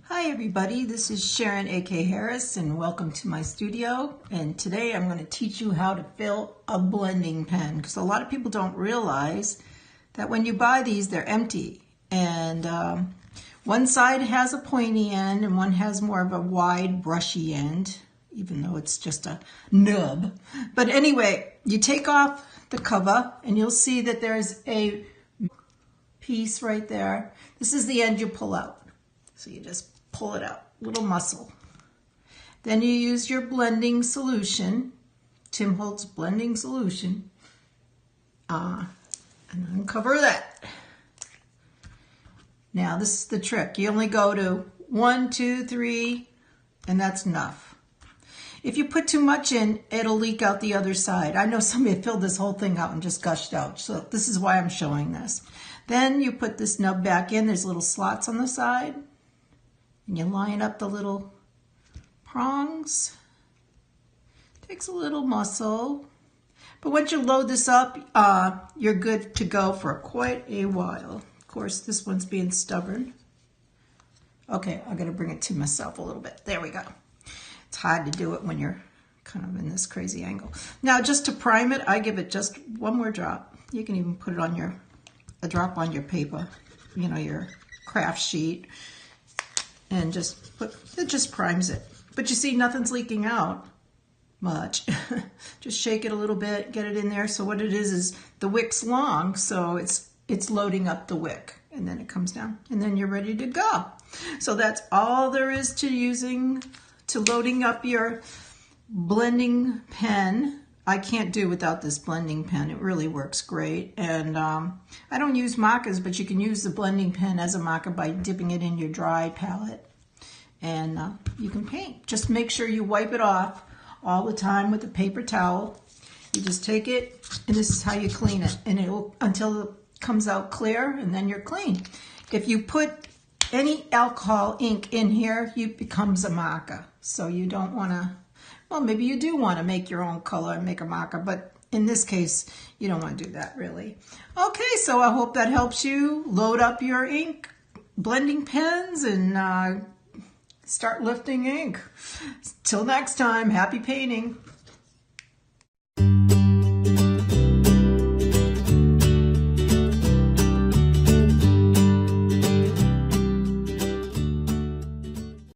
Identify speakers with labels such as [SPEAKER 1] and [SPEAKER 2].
[SPEAKER 1] Hi everybody, this is Sharen AK Harris and welcome to my studio. And today I'm going to teach you how to fill a blending pen, because a lot of people don't realize that when you buy these they're empty, and one side has a pointy end and one has more of a wide brushy end, even though it's just a nub. But anyway, you take off the cover and you'll see that there's a piece right there. This is the end you pull out. So you just pull it out, little muscle. Then you use your blending solution, Tim Holtz blending solution, and uncover that. Now this is the trick. You only go to 1, 2, 3, and that's enough. If you put too much in, it'll leak out the other side. I know somebody filled this whole thing out and just gushed out, so this is why I'm showing this. Then you put this nub back in. There's little slots on the side. And you line up the little prongs. Takes a little muscle. But once you load this up, you're good to go for quite a while. Of course, this one's being stubborn. Okay, I'm going to bring it to myself a little bit. There we go. It's hard to do it when you're kind of in this crazy angle. Now, just to prime it, I give it just one more drop. You can even put it on a drop on your paper, you know, your craft sheet. And it just primes it. But you see, nothing's leaking out much. Just shake it a little bit, get it in there. So what it is the wick's long, so it's loading up the wick, and then it comes down, and then you're ready to go. So that's all there is to loading up your blending pen. I can't do without this blending pen. It really works great. And I don't use markers, but you can use the blending pen as a marker by dipping it in your dry palette. And you can paint. Just make sure you wipe it off all the time with a paper towel. You just take it, and this is how you clean it. And until it comes out clear, and then you're clean. If you put any alcohol ink in here, it becomes a marker. So you don't want to, well, maybe you do want to make your own color and make a marker, but in this case, you don't want to do that really. Okay, so I hope that helps you load up your ink blending pens and start lifting ink. Till next time, happy painting.